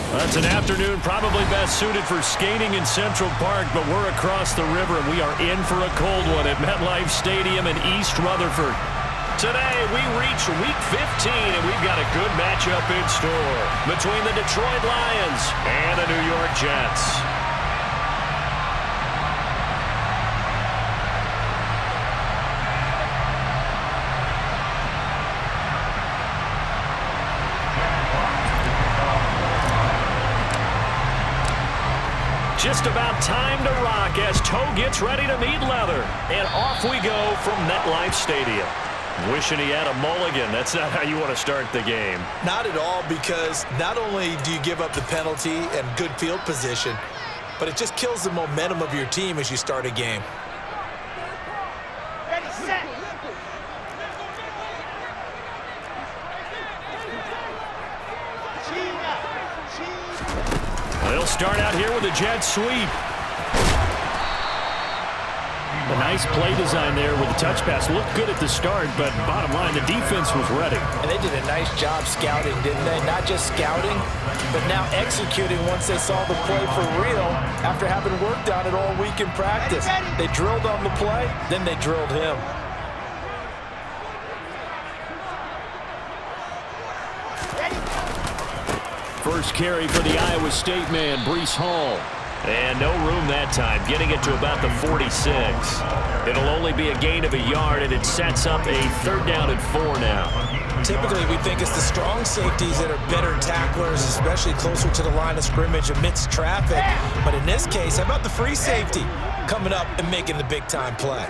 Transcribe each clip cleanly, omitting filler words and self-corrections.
That's an afternoon probably best suited for skating in Central Park, but we're across the river, and we are in for a cold one at MetLife Stadium in East Rutherford. Today, we reach Week 15, and we've got a good matchup in store between the Detroit Lions and the New York Jets. Just about time to rock as toe gets ready to meet leather. And off we go from MetLife Stadium. Wishing he had a mulligan. That's not how you want to start the game. Not at all, because not only do you give up the penalty and good field position, but it just kills the momentum of your team as you start a game. Ready, set. They'll start out here with a jet sweep. A nice play design there with the touch pass. Looked good at the start, but bottom line, the defense was ready. And they did a nice job scouting, didn't they? Not just scouting, but now executing once they saw the play for real after having worked on it all week in practice. They drilled on the play, then they drilled him. First carry for the Iowa State man, Breece Hall. And no room that time, getting it to about the 46. It'll only be a gain of a yard, and it sets up a 3rd down and 4 now. Typically, we think it's the strong safeties that are better tacklers, especially closer to the line of scrimmage amidst traffic. But in this case, how about the free safety coming up and making the big-time play?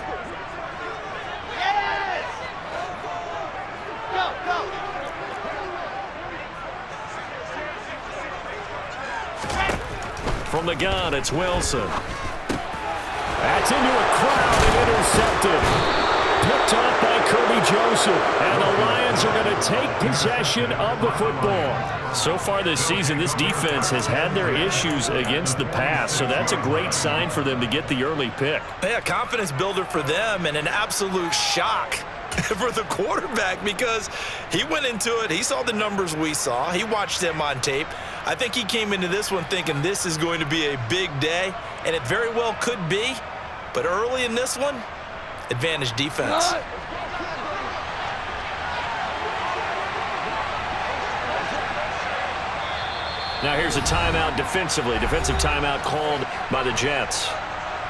From the gun, it's Wilson. That's into a crowd and intercepted. Picked off by Kirby Joseph. And the Lions are going to take possession of the football. So far this season, this defense has had their issues against the pass, so that's a great sign for them to get the early pick. Yeah, confidence builder for them and an absolute shock for the quarterback, because he went into it, he saw the numbers we saw, he watched them on tape. I think he came into this one thinking this is going to be a big day, and it very well could be, but early in this one, advantage defense. Now here's a timeout defensively. Defensive timeout called by the Jets.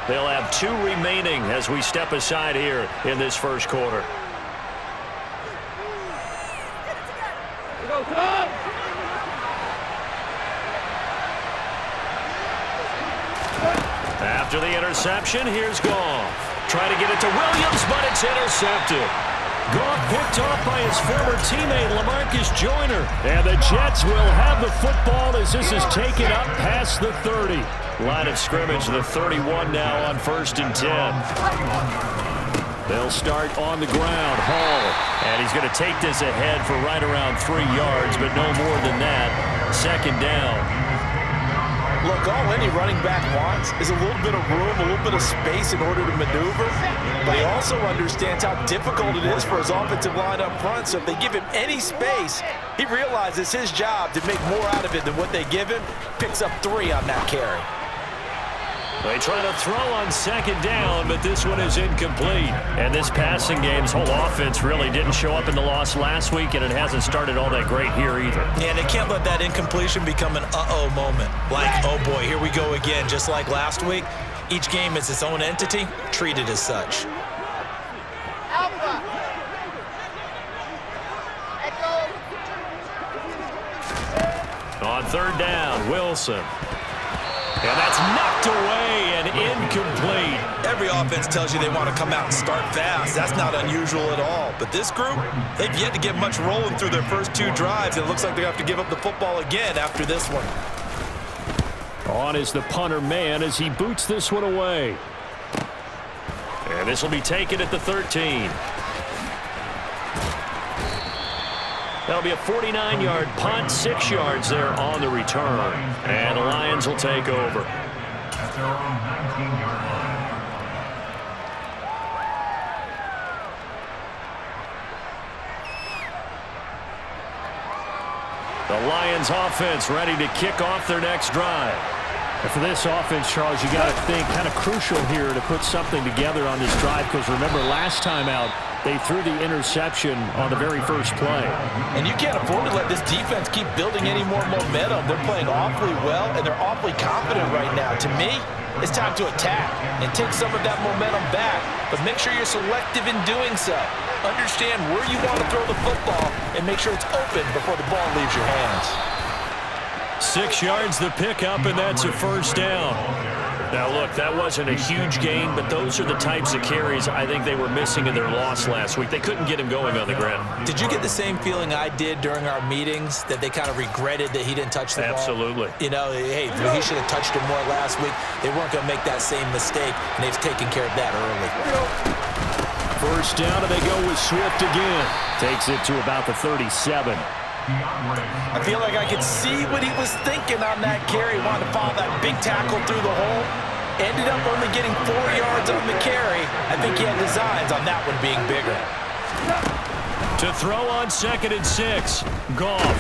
They'll have 2 remaining as we step aside here in this first quarter. After the interception, here's Goff. Trying to get it to Williams, but it's intercepted. Goff picked off by his former teammate, LaMarcus Joyner. And the Jets will have the football as this is taken up past the 30. Line of scrimmage, the 31 now on 1st and 10. They'll start on the ground. Hall. And he's going to take this ahead for right around 3 yards, but no more than that. 2nd down. Look, all any running back wants is a little bit of room, a little bit of space in order to maneuver. But he also understands how difficult it is for his offensive line up front. So if they give him any space, he realizes his job to make more out of it than what they give him. Picks up 3 on that carry. They try to throw on 2nd down, but this one is incomplete. And this passing game's whole offense really didn't show up in the loss last week, and it hasn't started all that great here either. Yeah, and they can't let that incompletion become an uh-oh moment. Like, oh boy, here we go again, just like last week. Each game is its own entity, treated as such. On 3rd down, Wilson. And that's knocked away and incomplete. Every offense tells you they want to come out and start fast. That's not unusual at all. But this group, they've yet to get much rolling through their first 2 drives. And it looks like they have to give up the football again after this one. On is the punter man as he boots this one away. And this will be taken at the 13. That'll be a 49-yard punt, 6 yards there on the return. And the Lions will take over. At their own 19-yard line. The Lions offense ready to kick off their next drive. And for this offense, Charles, you got to think kind of crucial here to put something together on this drive, because remember last time out, they threw the interception on the very first play. And you can't afford to let this defense keep building any more momentum. They're playing awfully well, and they're awfully confident right now. To me, it's time to attack and take some of that momentum back, but make sure you're selective in doing so. Understand where you want to throw the football and make sure it's open before the ball leaves your hands. 6 yards the pickup, and that's a first down. Now, look, that wasn't a huge gain, but those are the types of carries I think they were missing in their loss last week. They couldn't get him going on the ground. Did you get the same feeling I did during our meetings, that they kind of regretted that he didn't touch the ball? Absolutely. You know, hey, he should have touched him more last week. They weren't going to make that same mistake, and they've taken care of that early. First down, and they go with Swift again. Takes it to about the 37. I feel like I could see what he was thinking on that carry. Wanted to follow that big tackle through the hole. Ended up only getting 4 yards on the carry. I think he had designs on that one being bigger. To throw on 2nd and 6. Goff.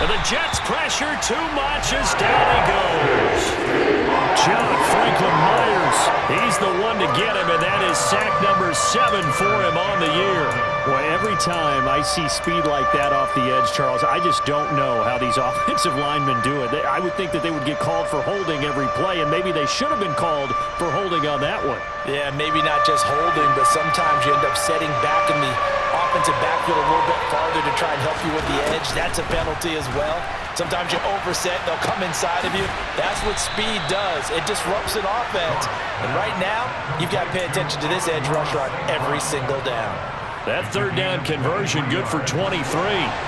And the Jets pressure too much as down he goes. John Franklin Myers. He's the one to get him, and that is sack number 7 for him on the year. Boy, every time I see speed like that off the edge, Charles, I just don't know how these offensive linemen do it. I would think that they would get called for holding every play, and maybe they should have been called for holding on that one. Yeah, maybe not just holding, but sometimes you end up setting back in the offensive backfield a little bit farther to try and help you with the edge. That's a penalty as well. Sometimes you overset, they'll come inside of you. That's what speed does. It disrupts an offense. And right now, you've got to pay attention to this edge rusher on every single down. That 3rd down conversion good for 23.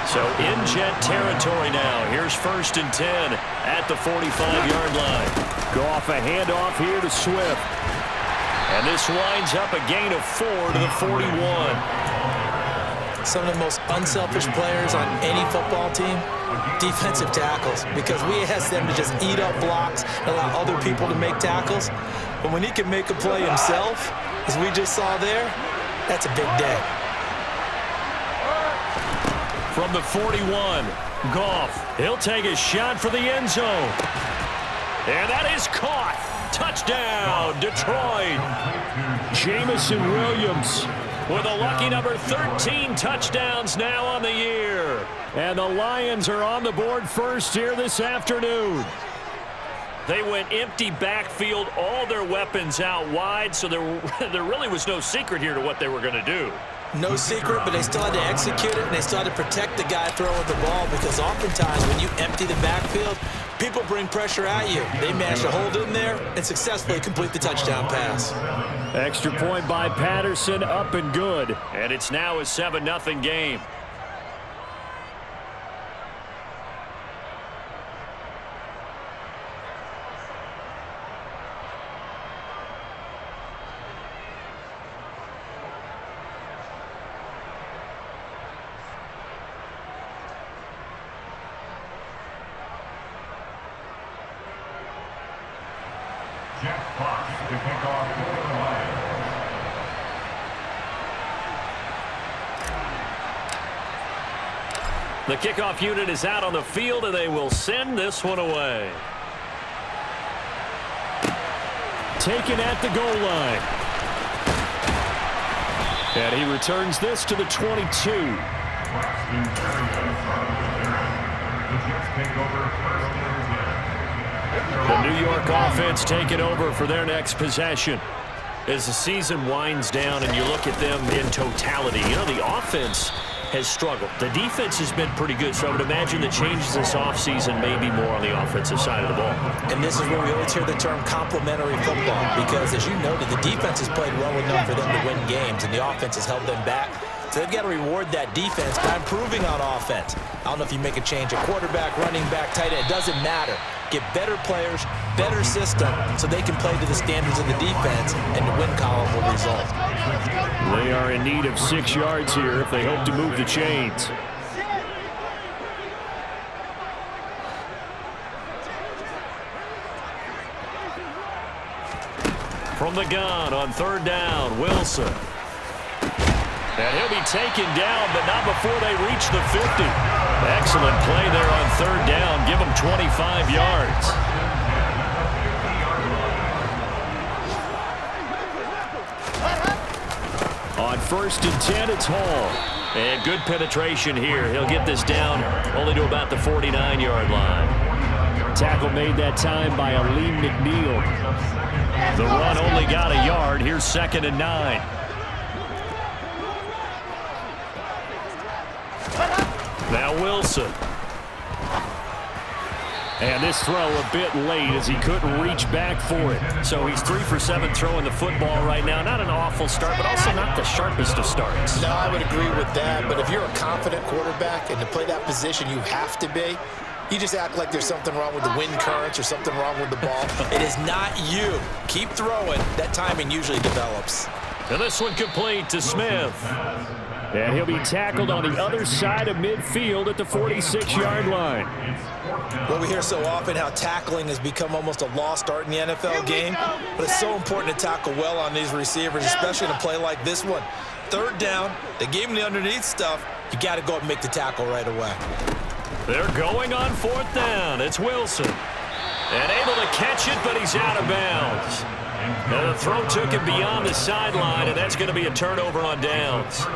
So in Jet territory now. Here's 1st and 10 at the 45-yard line. Go off a handoff here to Swift. And this winds up a gain of 4 to the 41. Some of the most unselfish players on any football team, defensive tackles, because we ask them to just eat up blocks and allow other people to make tackles. But when he can make a play himself, as we just saw there, that's a big day. From the 41, Goff. He'll take a shot for the end zone. And that is caught. Touchdown, Detroit. Jamison Williams with a lucky number 13 touchdowns now on the year. And the Lions are on the board first here this afternoon. They went empty backfield, all their weapons out wide, so there really was no secret here to what they were going to do. No secret, but they still had to execute it, and they still had to protect the guy throwing the ball, because oftentimes when you empty the backfield, people bring pressure at you. They managed to hold in there and successfully complete the touchdown pass. Extra point by Patterson, up and good. And it's now a 7-0 game. Jack Fox to kick off for the Lions. The kickoff unit is out on the field, and they will send this one away. Taken at the goal line. And he returns this to the 22. Braxton Terry from the Jets take over 1st and 10. The New York offense taking over for their next possession. As the season winds down and you look at them in totality, you know, the offense has struggled. The defense has been pretty good, so I would imagine the changes this offseason may be more on the offensive side of the ball. And this is where we always hear the term complementary football, because as you noted, the defense has played well enough for them to win games, and the offense has held them back. So they've got to reward that defense by improving on offense. I don't know if you make a change at quarterback, running back, tight end. It doesn't matter. Get better players, better system, so they can play to the standards of the defense, and the win column will result. They are in need of 6 yards here if they hope to move the chains. From the gun on 3rd down, Wilson. And he'll be taken down, but not before they reach the 50. Excellent play there on third down. Give him 25 yards. On 1st and 10, it's Hall. And good penetration here. He'll get this down only to about the 49-yard line. Tackle made that time by Aleem McNeil. The run only got a yard. Here's 2nd and 9. Now Wilson. And this throw a bit late as he couldn't reach back for it. So he's 3 for 7 throwing the football right now. Not an awful start, but also not the sharpest of starts. No, I would agree with that. But if you're a confident quarterback and to play that position you have to be, you just act like there's something wrong with the wind currents or something wrong with the ball. It is not you. Keep throwing. That timing usually develops. And this one complete to Smith. And he'll be tackled on the other side of midfield at the 46-yard line. Well, we hear so often how tackling has become almost a lost art in the NFL game, but it's so important to tackle well on these receivers, especially in a play like this one. 3rd down, they gave him the underneath stuff. You got to go up and make the tackle right away. They're going on 4th down. It's Wilson. And able to catch it, but he's out of bounds. And the throw took him beyond the sideline, and that's going to be a turnover on downs.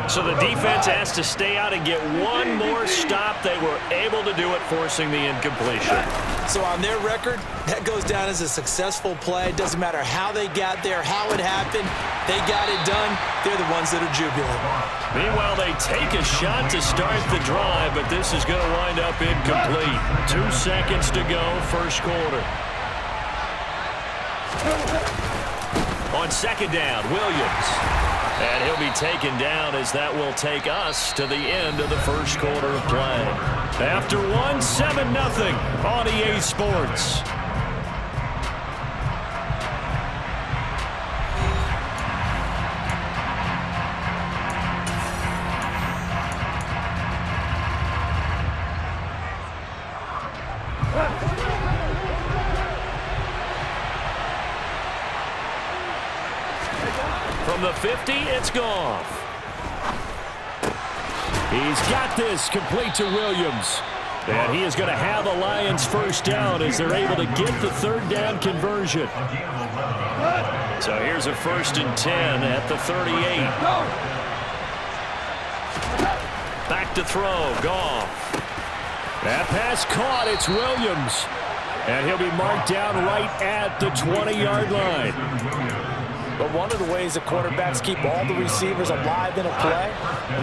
So the defense has to stay out and get one more stop. They were able to do it, forcing the incompletion. So on their record, that goes down as a successful play. It doesn't matter how they got there, how it happened. They got it done. They're the ones that are jubilant. Meanwhile, they take a shot to start the drive, but this is going to wind up incomplete. 2 seconds to go, 1st quarter. On 2nd down, Williams. And he'll be taken down as that will take us to the end of the 1st quarter of play. After 1, 7-0 on EA Sports. From the 50, it's Goff. He's got this complete to Williams. And he is going to have the Lions 1st down as they're able to get the 3rd down conversion. So here's a 1st and 10 at the 38. Back to throw, Goff. That pass caught, it's Williams. And he'll be marked down right at the 20-yard line. But one of the ways the quarterbacks keep all the receivers alive in a play,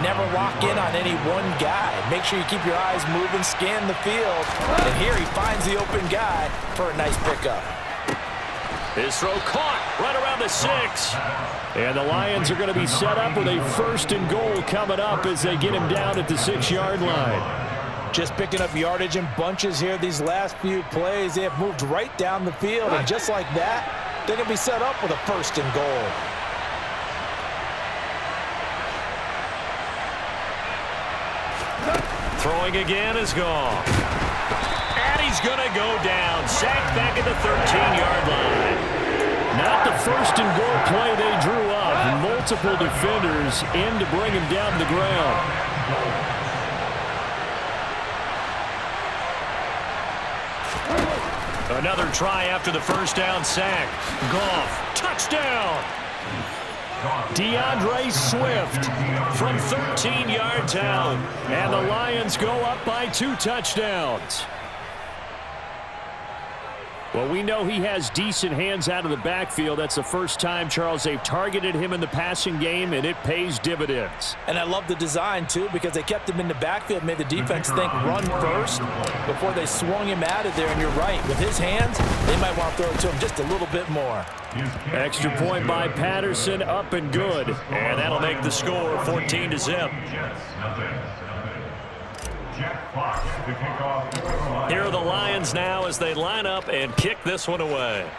never lock in on any one guy. Make sure you keep your eyes moving, scan the field. And here he finds the open guy for a nice pickup. His throw caught right around the 6. And the Lions are going to be set up with a 1st and goal coming up as they get him down at the 6-yard line. Just picking up yardage in bunches here these last few plays. They have moved right down the field, and just like that, they're going to be set up with a 1st and goal. Throwing again is gone. And he's going to go down. Sacked back at the 13-yard line. Not the 1st and goal play they drew up. Multiple defenders in to bring him down to the ground. Another try after the 1st down sack. Goff, touchdown. DeAndre Swift from 13 yards out. And the Lions go up by 2 touchdowns. Well, we know he has decent hands out of the backfield. That's the first time, Charles, they've targeted him in the passing game, and it pays dividends. And I love the design, too, because they kept him in the backfield, made the defense think run first before they swung him out of there. And you're right, with his hands, they might want to throw it to him just a little bit more. Extra point by Patterson, up and good. And that'll make the score 14-0. Here are the Lions now as they line up and kick this one away.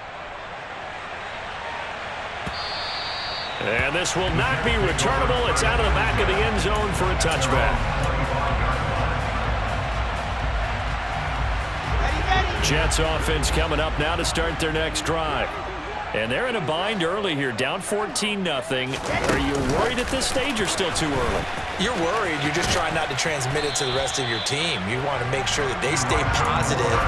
And this will not be returnable. It's out of the back of the end zone for a touchback. Jets offense coming up now to start their next drive. And they're in a bind early here, down 14-0. Are you worried at this stage or still too early? You're worried. You're just trying not to transmit it to the rest of your team. You want to make sure that they stay positive,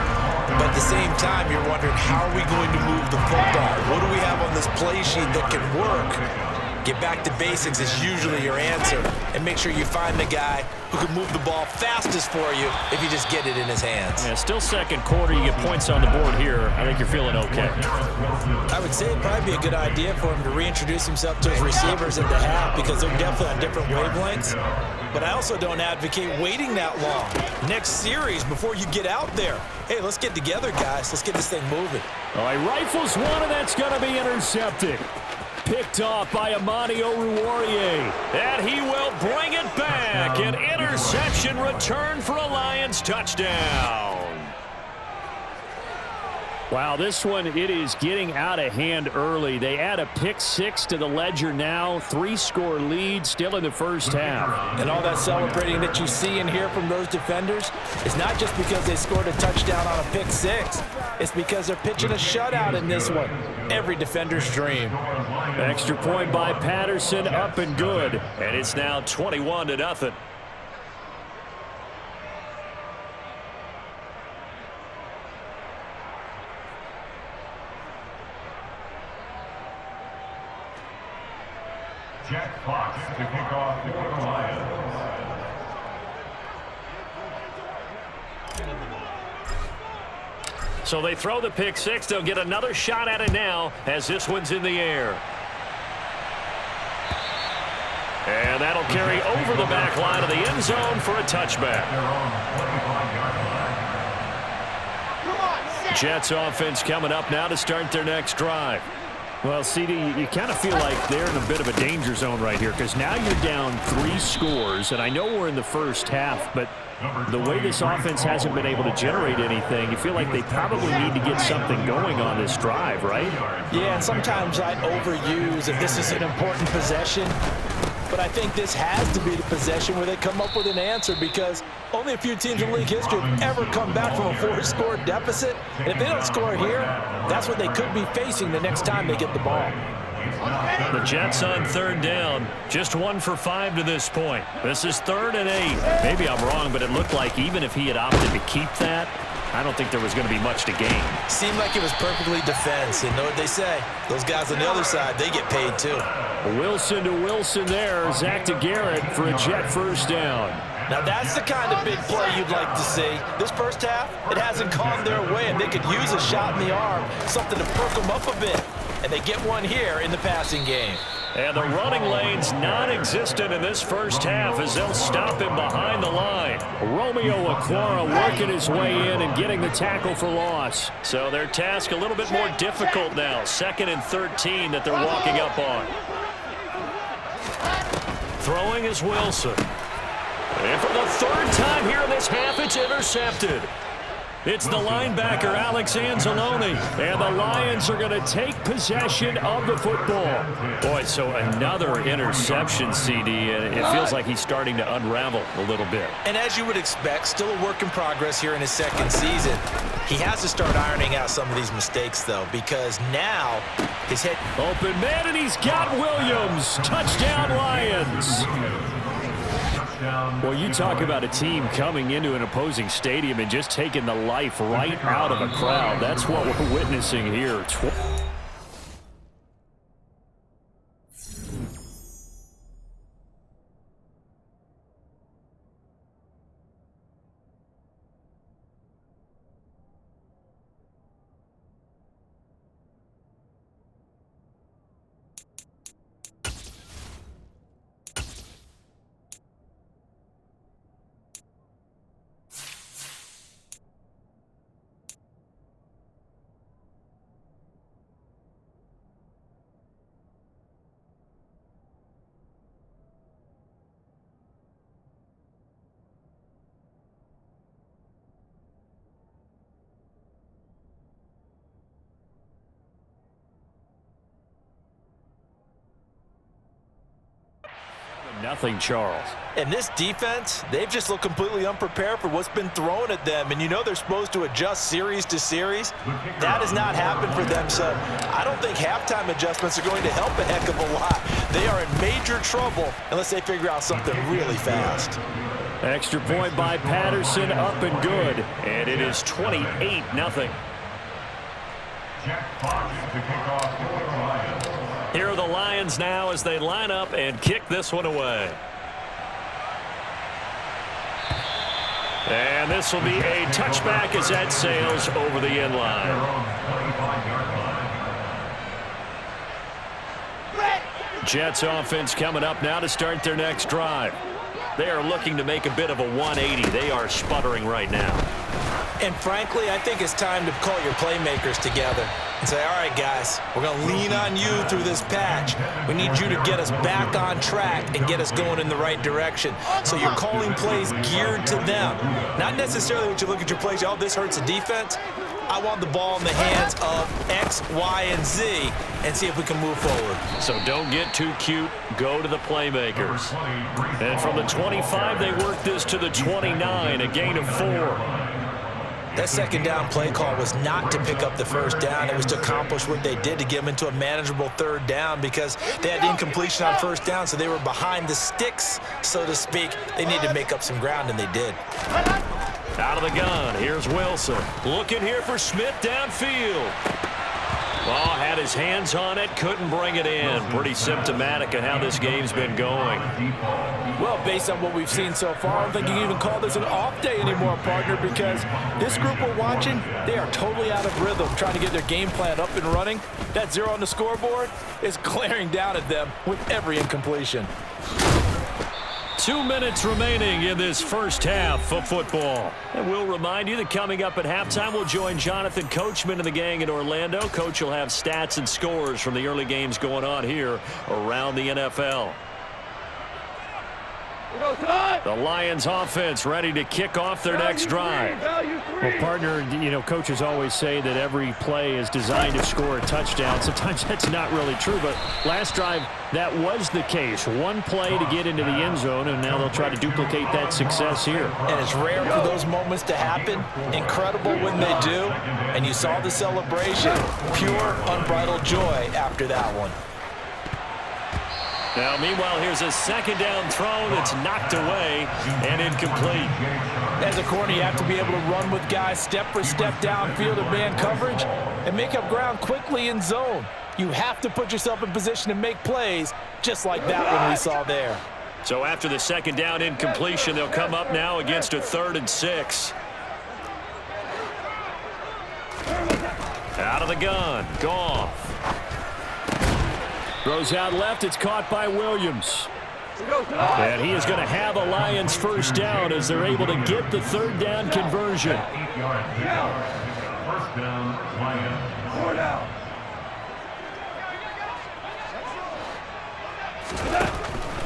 but at the same time, you're wondering, how are we going to move the football? What do we have on this play sheet that can work? Get back to basics is usually your answer, and make sure you find the guy who can move the ball fastest for you if you just get it in his hands. Yeah, still second quarter. You get points on the board here. I think you're feeling okay. I would say it'd probably be a good idea for him to reintroduce himself to his receivers at the half, because they're definitely on different wavelengths. But I also don't advocate waiting that long. Next series, before you get out there, hey, let's get together, guys. Let's get this thing moving. All right, rifles one, and that's going to be intercepted. Picked off by Amani Oruwariye. And he will bring it back. An interception return for a Lions touchdown. Wow, this one, it is getting out of hand early. They add a pick six to the ledger now. 3-score lead still in the first half. And all that celebrating that you see and hear from those defenders is not just because they scored a touchdown on a pick six. It's because they're pitching a shutout in this one. Every defender's dream. Extra point by Patterson, up and good. And it's now 21-0. Jack Fox to kick off the Lions. So they throw the pick six. They'll get another shot at it now as this one's in the air. And that'll carry over the back line of the end zone for a touchback. Jets offense coming up now to start their next drive. Well, CD, you kind of feel like they're in a bit of a danger zone right here, because now you're down 3 scores, and I know we're in the first half, but the way this offense hasn't been able to generate anything, you feel like they probably need to get something going on this drive, right? Yeah, and sometimes I overuse if this is an important possession. But I think this has to be the possession where they come up with an answer, because only a few teams in league history have ever come back from a 4-score deficit. And if they don't score here, that's what they could be facing the next time they get the ball. The Jets on third down, just 1 for 5 to this point. This is 3rd and 8. Maybe I'm wrong, but it looked like even if he had opted to keep that, I don't think there was going to be much to gain. Seemed like it was perfectly defense. And know what they say? Those guys on the other side, they get paid too. Wilson to Wilson there. Zach to Garrett for a Jet first down. Now that's the kind of big play you'd like to see. This first half, it hasn't gone their way, and they could use a shot in the arm, something to perk them up a bit. And they get one here in the passing game. And the running lane's non-existent in this first half as they'll stop him behind the line. Romeo Okwara working his way in and getting the tackle for loss. So their task a little bit more difficult now. 2nd and 13 that they're walking up on. Throwing is Wilson. And for the 3rd time here in this half, it's intercepted. It's the linebacker, Alex Anzalone, and the Lions are going to take possession of the football. Boy, so another interception, CD, and it feels like he's starting to unravel a little bit. And as you would expect, still a work in progress here in his 2nd season. He has to start ironing out some of these mistakes, though, because now his head... Open man, and he's got Williams. Touchdown, Lions. Well, you talk about a team coming into an opposing stadium and just taking the life right out of a crowd. That's what we're witnessing here. 3-0, Charles. And this defense, they've just looked completely unprepared for what's been thrown at them. And you know they're supposed to adjust series to series. That has not happened for them. So I don't think halftime adjustments are going to help a heck of a lot. They are in major trouble unless they figure out something really fast. Extra point by Patterson, up and good. And it is 28-0. Here are the Lions now as they line up and kick this one away. And this will be a touchback as that sails over the end line. Jets offense coming up now to start their next drive. They are looking to make a bit of a 180. They are sputtering right now. And frankly, I think it's time to call your playmakers together and say, all right, guys, we're going to lean on you through this patch. We need you to get us back on track and get us going in the right direction. So you're calling plays geared to them. Not necessarily when you look at your plays, oh, this hurts the defense. I want the ball in the hands of X, Y, and Z and see if we can move forward. So don't get too cute. Go to the playmakers. And from the 25, they work this to the 29, a gain of 4. That second down play call was not to pick up the first down. It was to accomplish what they did to get them into a manageable third down because they had incompletion on first down, so they were behind the sticks, so to speak. They needed to make up some ground, and they did. Out of the gun, here's Wilson. Looking here for Smith downfield. Ball had his hands on it, couldn't bring it in. Pretty symptomatic of how this game's been going. Well, based on what we've seen so far, I don't think you can even call this an off day anymore, partner, because this group we're watching, they are totally out of rhythm, trying to get their game plan up and running. That 0 on the scoreboard is glaring down at them with every incompletion. 2 minutes remaining in this first half of football. And we'll remind you that coming up at halftime, we'll join Jonathan Coachman and the gang in Orlando. Coach will have stats and scores from the early games going on here around the NFL. The Lions offense ready to kick off their next drive. Well, partner, you know, coaches always say that every play is designed to score a touchdown. Sometimes that's not really true, but last drive, that was the case. One play to get into the end zone, and now they'll try to duplicate that success here. And it's rare for those moments to happen. Incredible when they do. And you saw the celebration. Pure, unbridled joy after that one. Now, meanwhile, here's a second down throw that's knocked away and incomplete. As a corner, you have to be able to run with guys step for step downfield in man coverage and make up ground quickly in zone. You have to put yourself in position to make plays just like that one we saw there. So after the second down incompletion, they'll come up now against a 3rd and 6. Out of the gun, Goff. Throws out left, it's caught by Williams. And he is going to have a Lions first down as they're able to get the 3rd down conversion. 8 yards. First down, Lions. 4 down.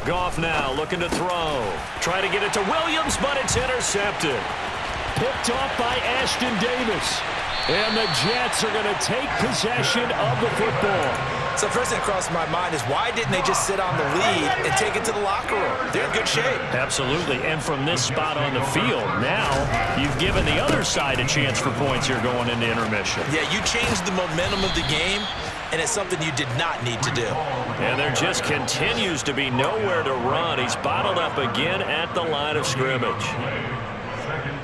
Goff now looking to throw. Try to get it to Williams, but it's intercepted. Picked off by Ashton Davis. And the Jets are going to take possession of the football. So first thing that crossed my mind is why didn't they just sit on the lead and take it to the locker room? They're in good shape. Absolutely. And from this spot on the field, now you've given the other side a chance for points here going into intermission. Yeah, you changed the momentum of the game, and it's something you did not need to do. And there just continues to be nowhere to run. He's bottled up again at the line of scrimmage.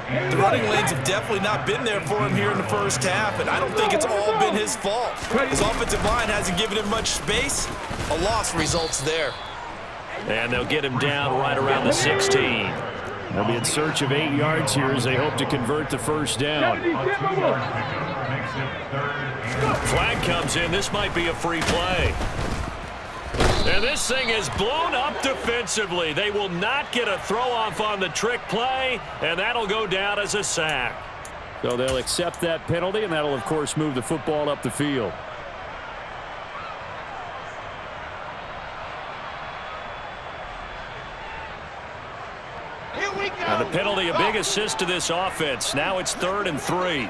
The running lanes have definitely not been there for him here in the first half, and I don't think it's all been his fault. His offensive line hasn't given him much space. A loss results there. And they'll get him down right around the 16. They'll be in search of 8 yards here as they hope to convert the first down. Flag comes in. This might be a free play. And this thing is blown up defensively. They will not get a throw-off on the trick play, and that'll go down as a sack. So they'll accept that penalty, and that'll, of course, move the football up the field. And the penalty, a big assist to this offense. Now it's 3rd and 3.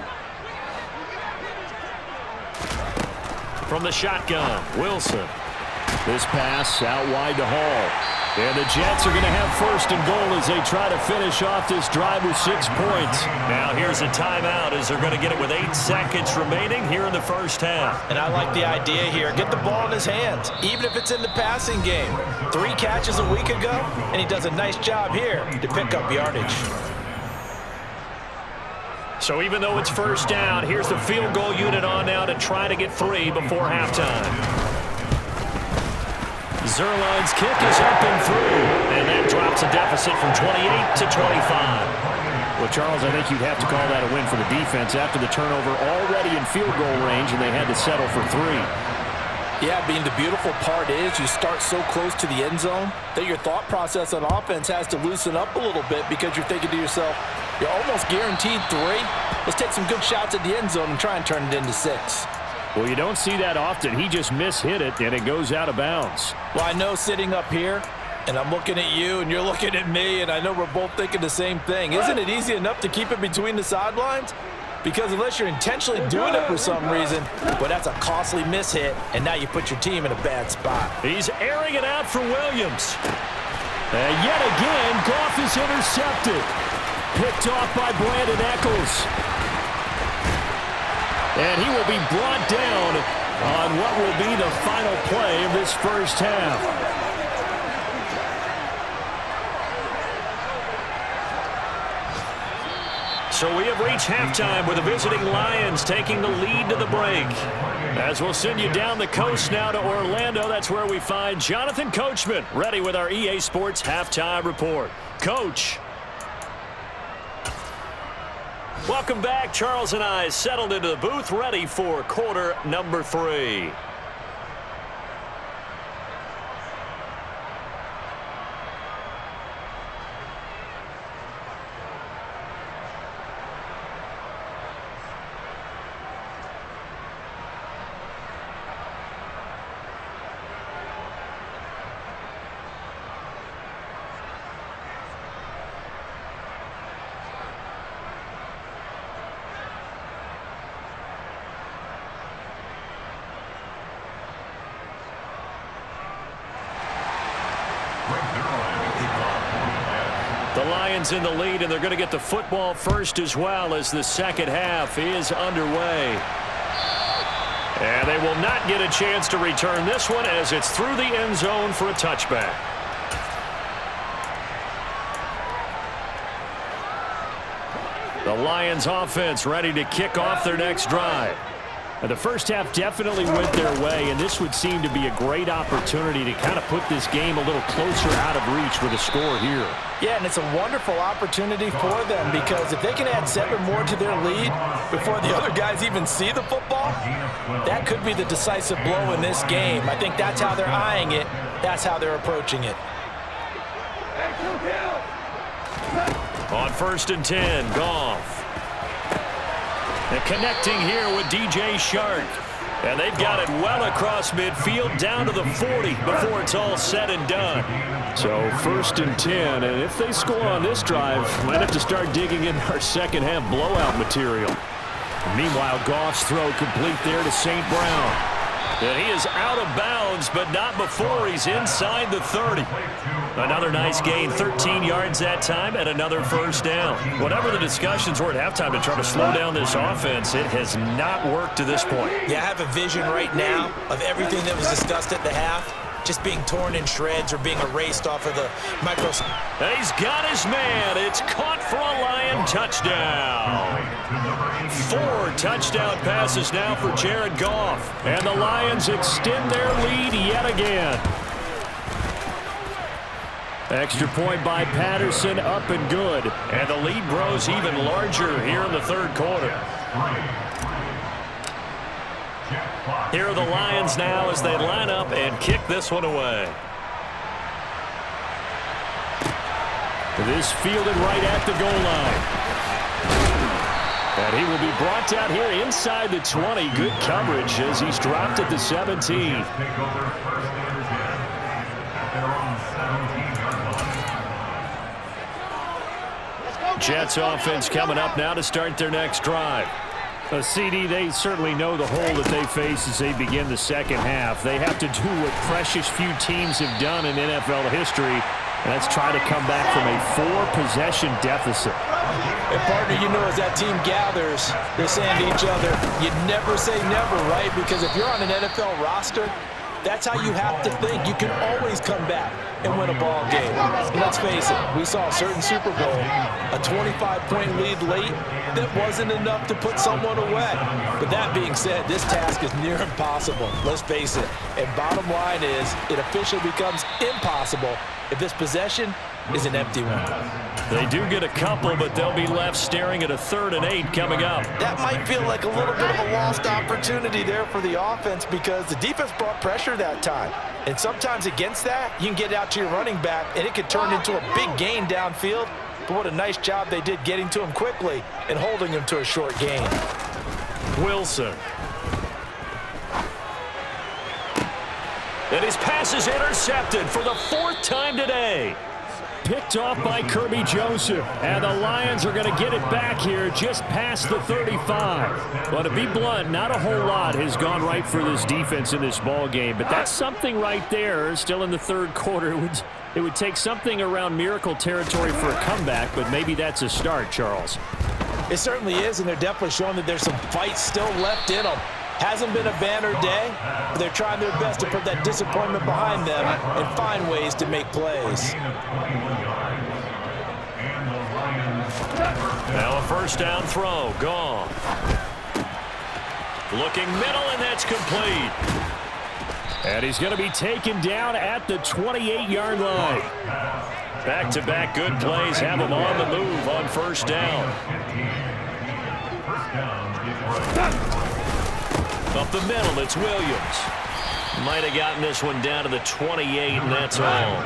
From the shotgun, Wilson. This pass out wide to Hall. And the Jets are going to have first and goal as they try to finish off this drive with 6 points. Now here's a timeout as they're going to get it with 8 seconds remaining here in the first half. And I like the idea here. Get the ball in his hands, even if it's in the passing game. 3 catches a week ago, and he does a nice job here to pick up yardage. So even though it's first down, here's the field goal unit on now to try to get 3 before halftime. Zerline's kick is up and through, and that drops a deficit from 28 to 25. Well, Charles, I think you'd have to call that a win for the defense after the turnover already in field goal range, and they had to settle for 3. Yeah, being the beautiful part is you start so close to the end zone that your thought process on offense has to loosen up a little bit because you're thinking to yourself, you're almost guaranteed 3. Let's take some good shots at the end zone and try and turn it into 6. Well, you don't see that often. He just mishit it, and it goes out of bounds. Well, I know sitting up here, and I'm looking at you, and you're looking at me, and I know we're both thinking the same thing. Isn't it easy enough to keep it between the sidelines? Because unless you're intentionally doing it for some reason, well, that's a costly mishit, and now you put your team in a bad spot. He's airing it out for Williams. And yet again, Goff is intercepted. Picked off by Brandon Echols. And he will be brought down on what will be the final play of this first half. So we have reached halftime with the visiting Lions taking the lead to the break. As we'll send you down the coast now to Orlando, that's where we find Jonathan Coachman ready with our EA Sports halftime report. Coach. Welcome back. Charles and I settled into the booth ready for quarter number 3. The Lions in the lead, and they're going to get the football first as well as the second half is underway. And they will not get a chance to return this one as it's through the end zone for a touchback. The Lions offense ready to kick off their next drive. The first half definitely went their way, and this would seem to be a great opportunity to kind of put this game a little closer out of reach with a score here. Yeah, and it's a wonderful opportunity for them because if they can add 7 more to their lead before the other guys even see the football, that could be the decisive blow in this game. I think that's how they're eyeing it. That's how they're approaching it. On 1st and 10, Goff. And connecting here with DJ Shark. And they've got it well across midfield down to the 40 before it's all said and done. So 1st and 10, and if they score on this drive, might have to start digging in our second half blowout material. Meanwhile, Goff's throw complete there to St. Brown. And he is out of bounds, but not before he's inside the 30. Another nice gain, 13 yards that time, and another first down. Whatever the discussions were at halftime to try to slow down this offense, it has not worked to this point. Yeah, I have a vision right now of everything that was discussed at the half just being torn in shreds or being erased off of the microscope. He's got his man. It's caught for a Lion touchdown. 4 touchdown passes now for Jared Goff. And the Lions extend their lead yet again. Extra point by Patterson, up and good. And the lead grows even larger here in the third quarter. Here are the Lions now as they line up and kick this one away. This fielded right at the goal line. And he will be brought down here inside the 20. Good coverage as he's dropped at the 17. Jets offense coming up now to start their next drive. CD, they certainly know the hole that they face as they begin the second half. They have to do what precious few teams have done in NFL history, and that's try to come back from a 4-possession deficit. And, partner, you know, as that team gathers, they're saying to each other, you never say never, right? Because if you're on an NFL roster, that's how you have to think. You can always come back and win a ball game. Let's face it, we saw a certain Super Bowl, a 25-point lead late, that wasn't enough to put someone away. But that being said, this task is near impossible. Let's face it. And bottom line is, it officially becomes impossible if this possession is an empty one. They do get a couple, but they'll be left staring at a 3rd and 8 coming up. That might feel like a little bit of a lost opportunity there for the offense because the defense brought pressure that time. And sometimes against that, you can get out to your running back, and it could turn into a big gain downfield. But what a nice job they did getting to him quickly and holding him to a short gain. Wilson. And his pass is intercepted for the 4th time today. Picked off by Kirby Joseph, and the Lions are going to get it back here just past the 35. But to be blunt, not a whole lot has gone right for this defense in this ball game, but that's something right there. Still in the 3rd quarter, it would take something around miracle territory for a comeback, but maybe that's a start, Charles. It certainly is, and they're definitely showing that there's some fight still left in them. Hasn't been a banner day, but they're trying their best to put that disappointment behind them and find ways to make plays. Now a 1st down throw, gone. Looking middle, and that's complete. And he's going to be taken down at the 28-yard line. Back-to-back good plays have him on the move on 1st down. Up the middle, it's Williams. Might have gotten this one down to the 28, and that's all.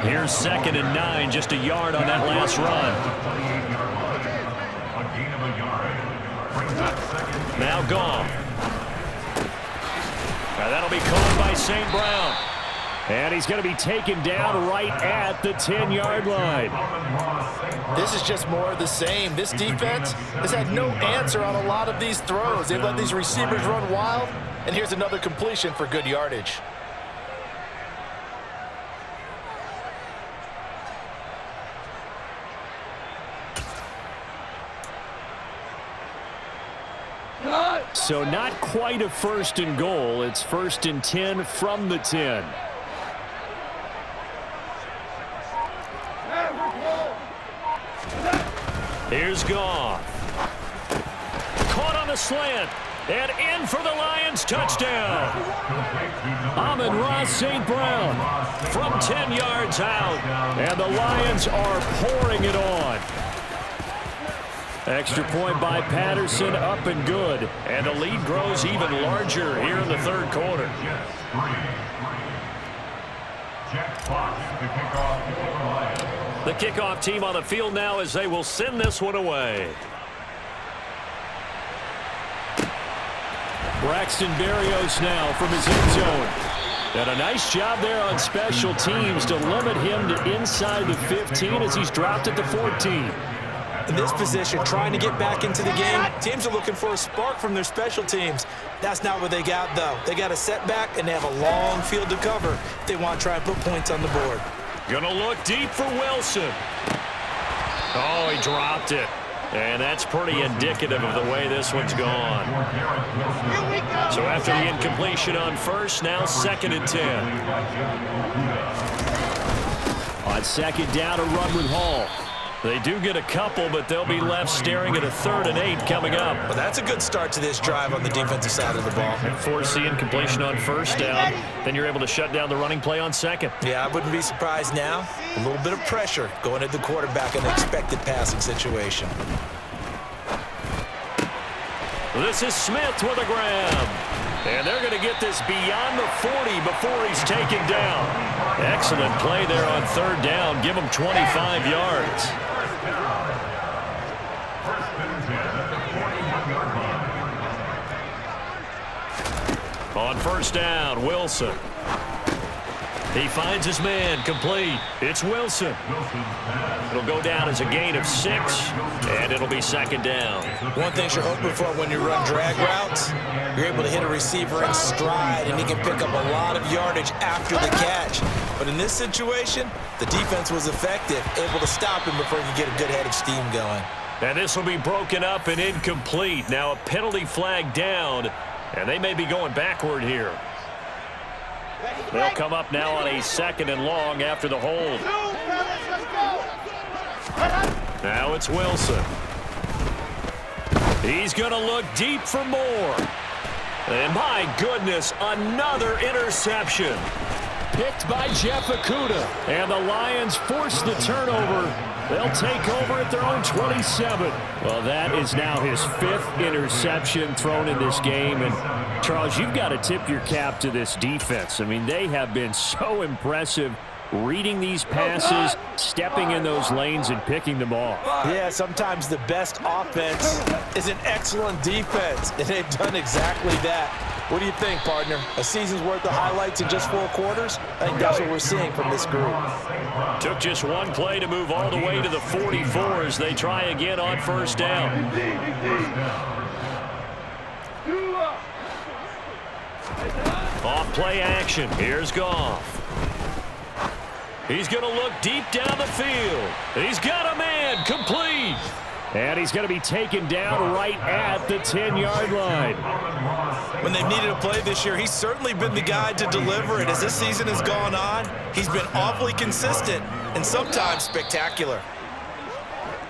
Here's 2nd and 9, just a yard on that last run. Now gone. Now that'll be caught by St. Brown. And he's going to be taken down right at the 10-yard line. This is just more of the same. This defense has had no answer on a lot of these throws. They've let these receivers run wild, and here's another completion for good yardage. So not quite a 1st and goal. It's 1st and 10 from the 10. Here's Goff. Caught on the slant. And in for the Lions, touchdown. Amon-Ra St. Brown from 10 yards out. And the Lions are pouring it on. Extra point by Patterson, up and good. And the lead grows even larger here in the 3rd quarter. The kickoff team on the field now as they will send this one away. Braxton Berrios now from his end zone. And a nice job there on special teams to limit him to inside the 15 as he's dropped at the 14. In this position, trying to get back into the game, teams are looking for a spark from their special teams. That's not what they got, though. They got a setback, and they have a long field to cover if they want to try and put points on the board. Gonna look deep for Wilson. Oh, he dropped it. And that's pretty indicative of the way this one's gone. So after the incompletion on 1st, now 2nd and 10. On 2nd down, a run with Hall. They do get a couple, but they'll be left staring at a 3rd and 8 coming up. Well, that's a good start to this drive on the defensive side of the ball. Force the incompletion on 1st down. Then you're able to shut down the running play on 2nd. Yeah, I wouldn't be surprised now. A little bit of pressure going at the quarterback in an expected passing situation. This is Smith with a grab. And they're going to get this beyond the 40 before he's taken down. Excellent play there on 3rd down. Give him 25 yards. On 1st down, Wilson. He finds his man, complete. It's Wilson. It'll go down as a gain of 6, and it'll be second down. One thing you're hoping for when you run drag routes, you're able to hit a receiver in stride, and he can pick up a lot of yardage after the catch. But in this situation, the defense was effective, able to stop him before he could get a good head of steam going. And this will be broken up and incomplete. Now a penalty flag down, and they may be going backward here. They'll come up now on a 2nd and long after the hold. Now it's Wilson. He's going to look deep for more. And my goodness, another interception. Picked by Jeff Okudah. And the Lions force the turnover. They'll take over at their own 27. Well, that is now his 5th interception thrown in this game. And, Charles, you've got to tip your cap to this defense. I mean, they have been so impressive reading these passes, stepping in those lanes, and picking them off. Yeah, sometimes the best offense is an excellent defense, and they've done exactly that. What do you think, partner? A season's worth of highlights in just 4 quarters? I think that's what we're seeing from this group. Took just one play to move all the way to the 44 as they try again on first down. Off play action. Here's Goff. He's going to look deep down the field. He's got a man, complete. And he's going to be taken down right at the 10-yard line. When they've needed a play this year, he's certainly been the guy to deliver it. As this season has gone on, he's been awfully consistent and sometimes spectacular.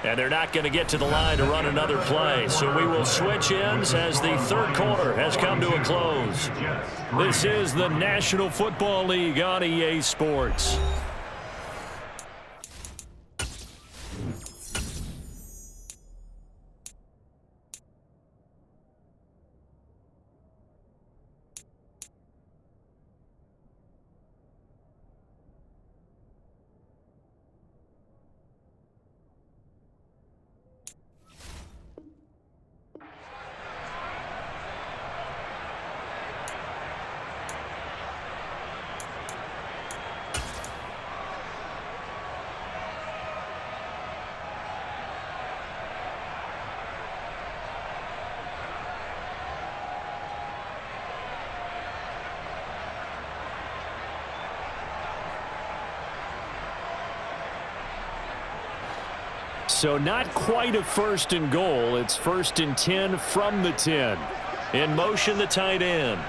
And they're not going to get to the line to run another play. So we will switch ends as the 3rd quarter has come to a close. This is the National Football League on EA Sports. So not quite a 1st and goal. It's 1st and 10 from the 10. In motion, the tight end.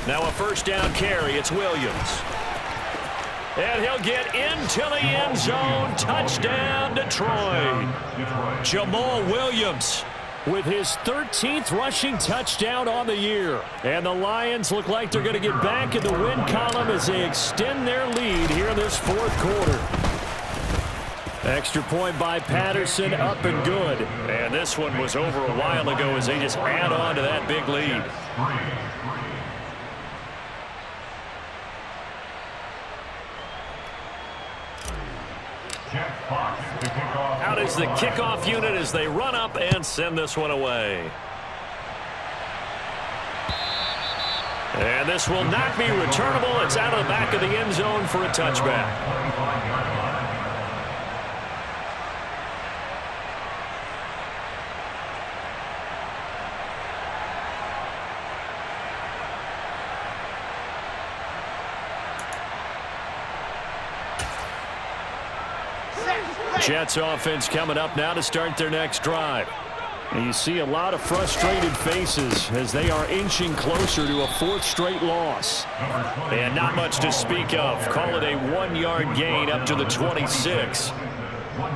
Now a 1st down carry. It's Williams. And he'll get into the end zone. Touchdown, Detroit. Jamal Williams with his 13th rushing touchdown on the year. And the Lions look like they're going to get back in the win column as they extend their lead here in this 4th quarter. Extra point by Patterson, up and good. And this one was over a while ago as they just add on to that big lead. Out is the kickoff unit as they run up and send this one away. And this will not be returnable. It's out of the back of the end zone for a touchback. Jets offense coming up now to start their next drive. And you see a lot of frustrated faces as they are inching closer to a 4th straight loss. And not much to speak of. Call it a 1-yard gain up to the 26.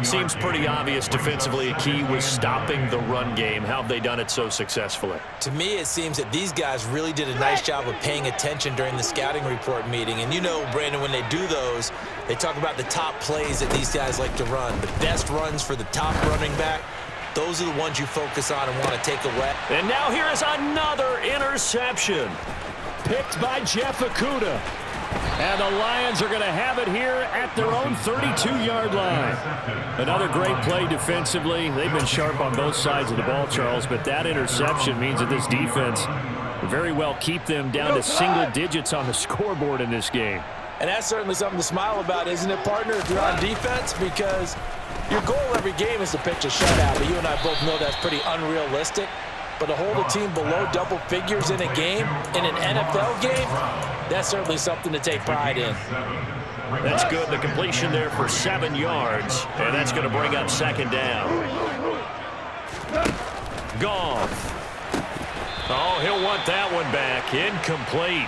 Seems pretty obvious defensively a key was stopping the run game. How have they done it so successfully? To me, it seems that these guys really did a nice job of paying attention during the scouting report meeting. And you know, Brandon, when they do those, they talk about the top plays that these guys like to run. The best runs for the top running back, those are the ones you focus on and want to take away. And now here is another interception. Picked by Jeff Okudah. And the Lions are going to have it here at their own 32-yard line. Another great play defensively. They've been sharp on both sides of the ball, Charles, but that interception means that this defense very well keep them down to single digits on the scoreboard in this game. And that's certainly something to smile about, isn't it, partner, if you're on defense? Because your goal every game is to pitch a shutout, but you and I both know that's pretty unrealistic. But to hold a team below double figures in a game, in an NFL game, that's certainly something to take pride in. That's good. The completion there for 7 yards, and that's going to bring up second down. Goff. Oh, he'll want that one back. Incomplete.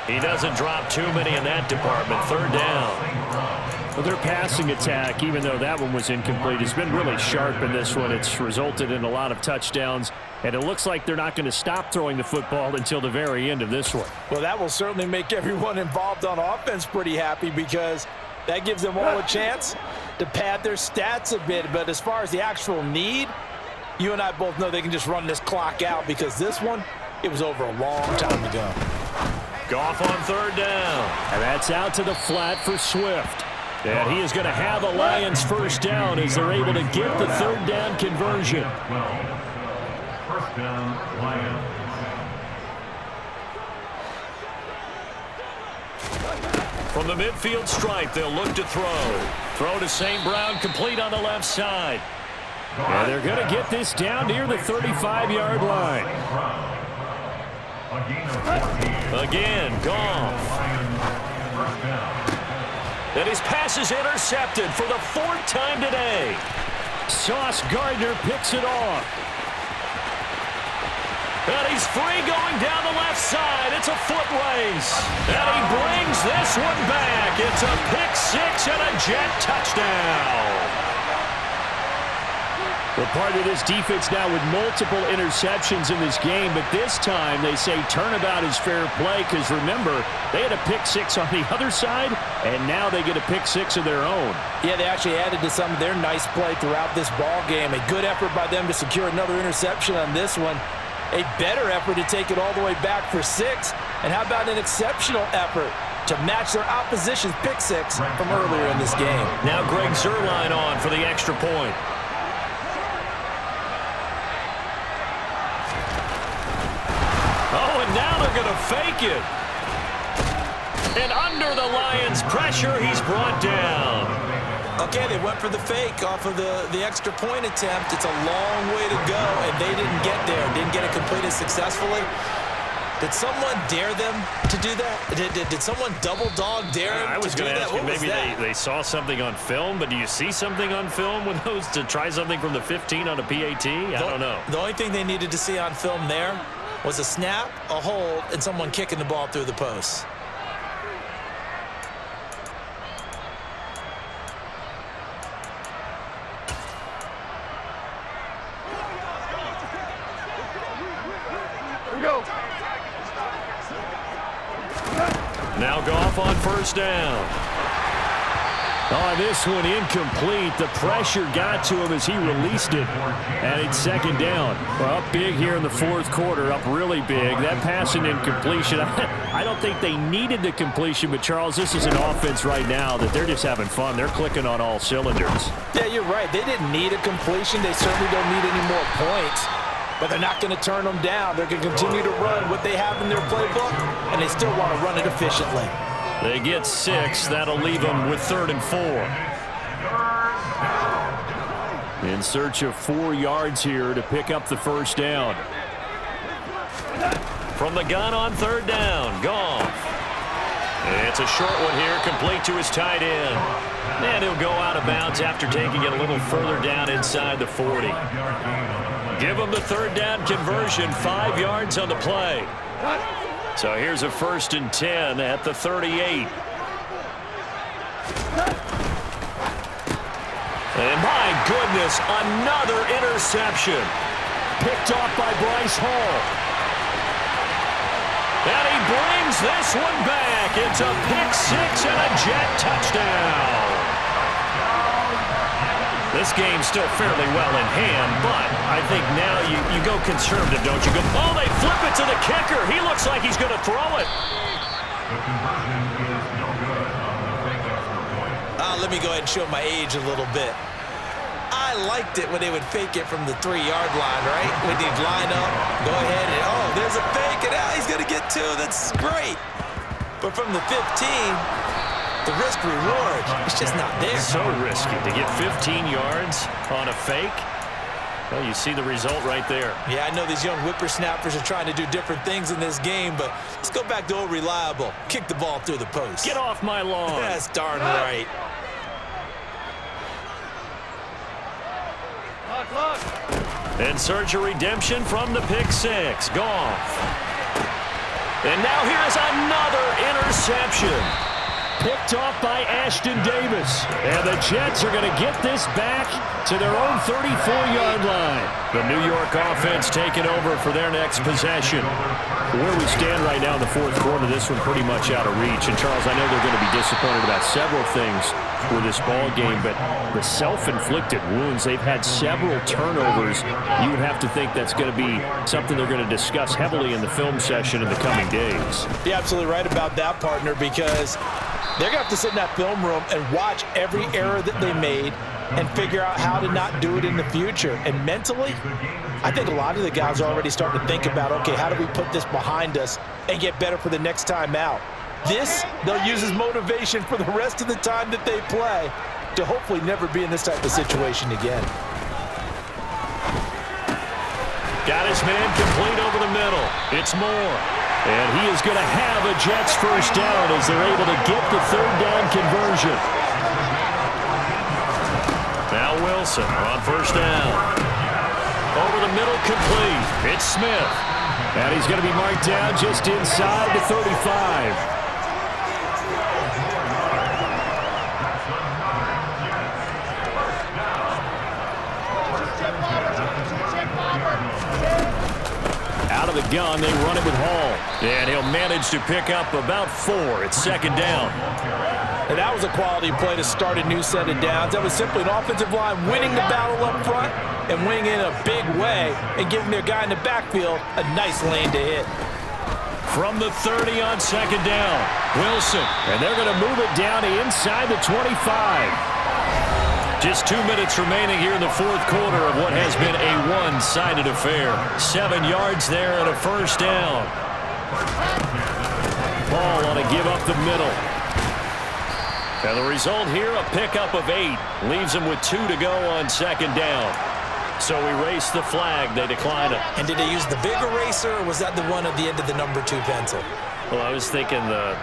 He doesn't drop too many in that department. Third down. Well, their passing attack, even though that one was incomplete, has been really sharp in this one. It's resulted in a lot of touchdowns, and it looks like they're not going to stop throwing the football until the very end of this one. Well, that will certainly make everyone involved on offense pretty happy because that gives them all a chance to pad their stats a bit. But as far as the actual need, you and I both know they can just run this clock out because this one, it was over a long time ago. Goff on third down. And that's out to the flat for Swift. And he is going to have a Lions first down as they're able to get the third down conversion. First down, Lions. From the midfield stripe, they'll look to throw. Throw to St. Brown, complete on the left side. And they're going to get this down near the 35-yard line. Again, Goff. And his pass is intercepted for the 4th time today. Sauce Gardner picks it off. And he's free going down the left side. It's a foot race. And he brings this one back. It's a pick six and a Jet touchdown. Well, part of this defense now with multiple interceptions in this game, but this time they say turnabout is fair play because, remember, they had a pick six on the other side, and now they get a pick six of their own. Yeah, they actually added to some of their nice play throughout this ball game. A good effort by them to secure another interception on this one. A better effort to take it all the way back for 6. And how about an exceptional effort to match their opposition's pick six from earlier in this game. Now Greg Zuerlein on for the extra point. Oh, and now they're going to fake it. And under the Lions' pressure, he's brought down. Okay, they went for the fake off of the extra point attempt. It's a long way to go, and they didn't get there. Didn't get it completed successfully. Did someone dare them to do that? Did someone double dog dare them I was to do going to that? ask you, What was maybe that? they saw something on film, but do you see something on film with those to try something from the 15 on a PAT? I don't know. The only thing they needed to see on film there was a snap, a hold, and someone kicking the ball through the post. Now Goff on first down. Oh, this one incomplete. The pressure got to him as he released it. And it's second down. Well, up big here in the fourth quarter, up really big. That pass and incompletion, I don't think they needed the completion, but Charles, this is an offense right now that they're just having fun. They're clicking on all cylinders. Yeah, you're right. They didn't need a completion. They certainly don't need any more points. But they're not going to turn them down. They're going to continue to run what they have in their playbook, and they still want to run it efficiently. They get 6. That'll leave them with 3rd and 4. In search of 4 yards here to pick up the first down. From the gun on third down, Goff. It's a short one here, complete to his tight end. And he'll go out of bounds after taking it a little further down inside the 40. Give him the third down conversion, 5 yards on the play. So here's a 1st and 10 at the 38. And my goodness, another interception. Picked off by Bryce Hall. And he brings this one back. It's a pick six and a Jet touchdown. This game's still fairly well in hand, but I think now you go conservative, don't you? Oh, they flip it to the kicker. He looks like he's going to throw it. The conversion is no good on the fake extra point. Let me go ahead and show my age a little bit. I I liked it when they would fake it from the 3-yard line, right? When they'd line up, go ahead, and oh, there's a fake, and he's going to get 2. That's great. But from the 15, the risk-reward, it's just not there. So risky to get 15 yards on a fake. Well, you see the result right there. Yeah, I know these young whippersnappers are trying to do different things in this game, but let's go back to old reliable. Kick the ball through the post. Get off my lawn. That's darn right. In search of redemption from the pick 6. Goff. And now here's another interception. Picked off by Ashton Davis. And the Jets are going to get this back to their own 34-yard line. The New York offense taking over for their next possession. Where we stand right now in the fourth quarter, this one pretty much out of reach. And, Charles, I know they're going to be disappointed about several things with this ball game, but the self-inflicted wounds, they've had several turnovers. You would have to think that's going to be something they're going to discuss heavily in the film session in the coming days. You're absolutely right about that, partner, because they're going to have to sit in that film room and watch every error that they made and figure out how to not do it in the future. And mentally, I think a lot of the guys are already starting to think about, okay, how do we put this behind us and get better for the next time out? This, they'll use as motivation for the rest of the time that they play to hopefully never be in this type of situation again. Got his man complete over the middle. It's Moore. And he is going to have a Jets first down as they're able to get the third down conversion. Now Wilson on first down. Over the middle, complete. It's Smith. And he's going to be marked down just inside the 35. Out of the gun, they run it with Hall. And he'll manage to pick up about 4. It's second down. And that was a quality play to start a new set of downs. That was simply an offensive line winning the battle up front and winning in a big way and giving their guy in the backfield a nice lane to hit. From the 30 on second down, Wilson. And they're going to move it down to inside the 25. Just 2 minutes remaining here in the fourth quarter of what has been a one-sided affair. 7 yards there and a first down. Ball on a give up the middle. And the result here, a pickup of 8. Leaves them with 2 to go on second down. So erase the flag. They decline it. And did they use the big eraser, or was that the one at the end of the number 2 pencil? Well, I was thinking the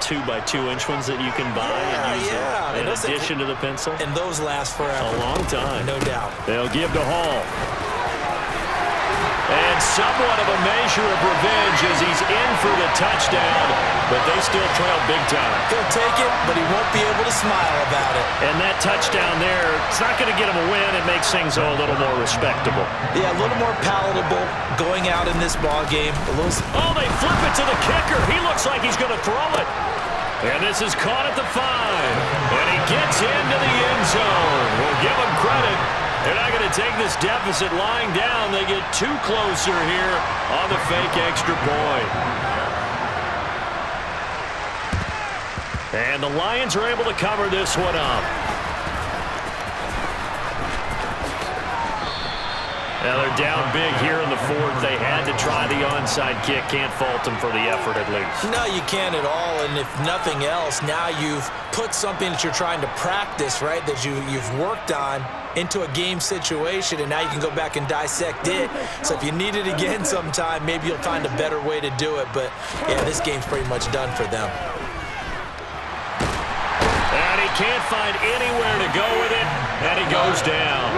2x2-inch ones that you can buy and use in addition to the pencil. And those last forever. A long time. No doubt. They'll give to Hall. And somewhat of a measure of revenge as he's in for the touchdown, but they still trail big time. He'll take it, but he won't be able to smile about it. And that touchdown there, it's not going to get him a win. It makes things a little more respectable. Yeah, a little more palatable going out in this ball game. Oh, they flip it to the kicker. He looks like he's going to throw it. And this is caught at the 5. And he gets into the end zone. We'll give him credit. They're not going to take this deficit lying down. They get 2 closer here on the fake extra point. And the Lions are able to cover this one up. Now they're down big here in the fourth. They had to try the onside kick. Can't fault them for the effort at least. No, you can't at all. And if nothing else, now you've put something that you're trying to practice, right, that you've worked on into a game situation, and now you can go back and dissect it. So if you need it again sometime, maybe you'll find a better way to do it. But, yeah, this game's pretty much done for them. And he can't find anywhere to go with it, and he goes down.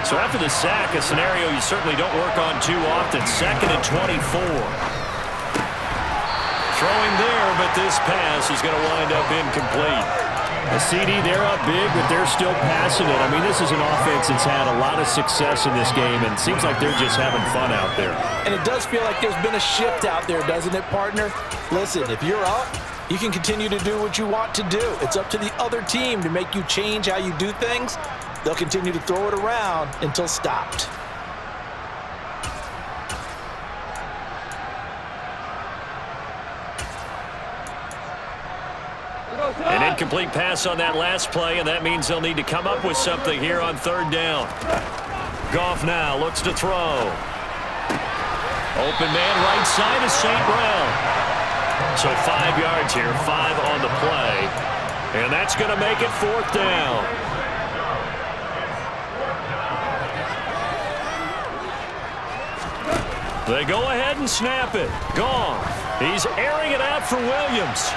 So after the sack, a scenario you certainly don't work on too often. 2nd and 24. Throwing there, but this pass is going to wind up incomplete. A CD, they're up big, but they're still passing it. I mean, this is an offense that's had a lot of success in this game, and it seems like they're just having fun out there. And it does feel like there's been a shift out there, doesn't it, partner? Listen, if you're up, you can continue to do what you want to do. It's up to the other team to make you change how you do things. They'll continue to throw it around until stopped. An incomplete pass on that last play, and that means they'll need to come up with something here on third down. Goff now looks to throw. Open man right side is St. Brown. So 5 yards here, 5 on the play. And that's going to make it fourth down. They go ahead and snap it. Goff. He's airing it out for Williams.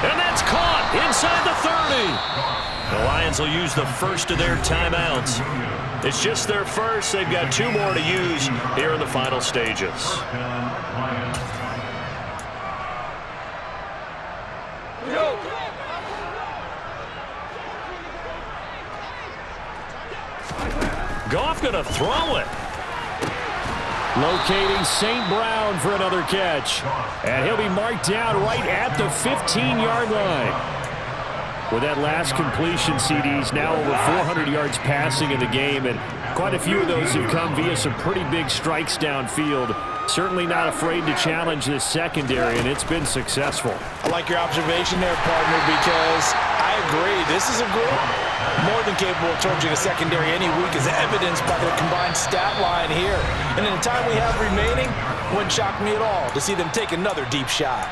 And that's caught inside the 30. The Lions will use the first of their timeouts. It's just their first. They've got 2 more to use here in the final stages. Goff going to throw it. Locating St. Brown for another catch. And he'll be marked down right at the 15-yard line. With that last completion, CD's now over 400 yards passing in the game, and quite a few of those have come via some pretty big strikes downfield. Certainly not afraid to challenge this secondary, and it's been successful. I like your observation there, partner, because I agree. This is a group more than capable of torching a secondary any week, as evidenced by their combined stat line here. And in the time we have remaining, wouldn't shock me at all to see them take another deep shot.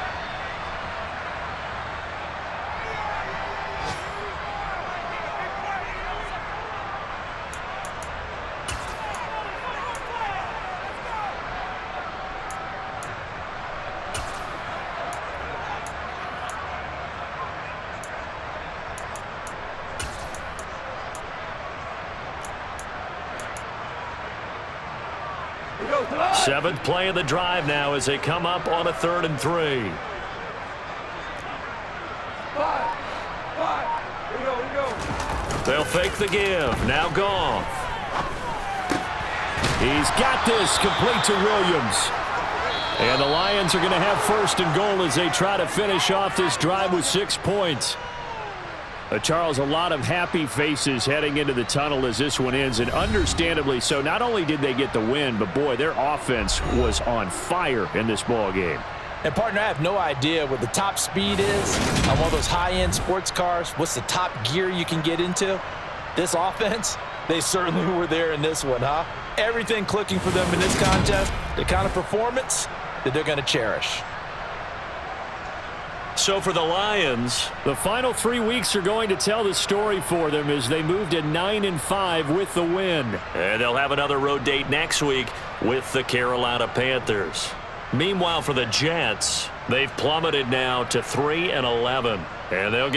Seventh play of the drive now as they come up on a 3rd and 3. They'll fake the give. Now Goff. He's got this complete to Williams. And the Lions are going to have 1st and goal as they try to finish off this drive with 6 points. Charles, a lot of happy faces heading into the tunnel as this one ends, and understandably so. Not only did they get the win, but boy, their offense was on fire in this ball game. And partner, I have no idea what the top speed is on one of those high-end sports cars. What's the top gear you can get into? This offense, they certainly were there in this one, huh? Everything clicking for them in this contest, the kind of performance that they're going to cherish. So for the Lions, the final 3 weeks are going to tell the story for them as they move to 9-5 with the win. And they'll have another road date next week with the Carolina Panthers. Meanwhile, for the Jets, they've plummeted now to 3-11, and they'll get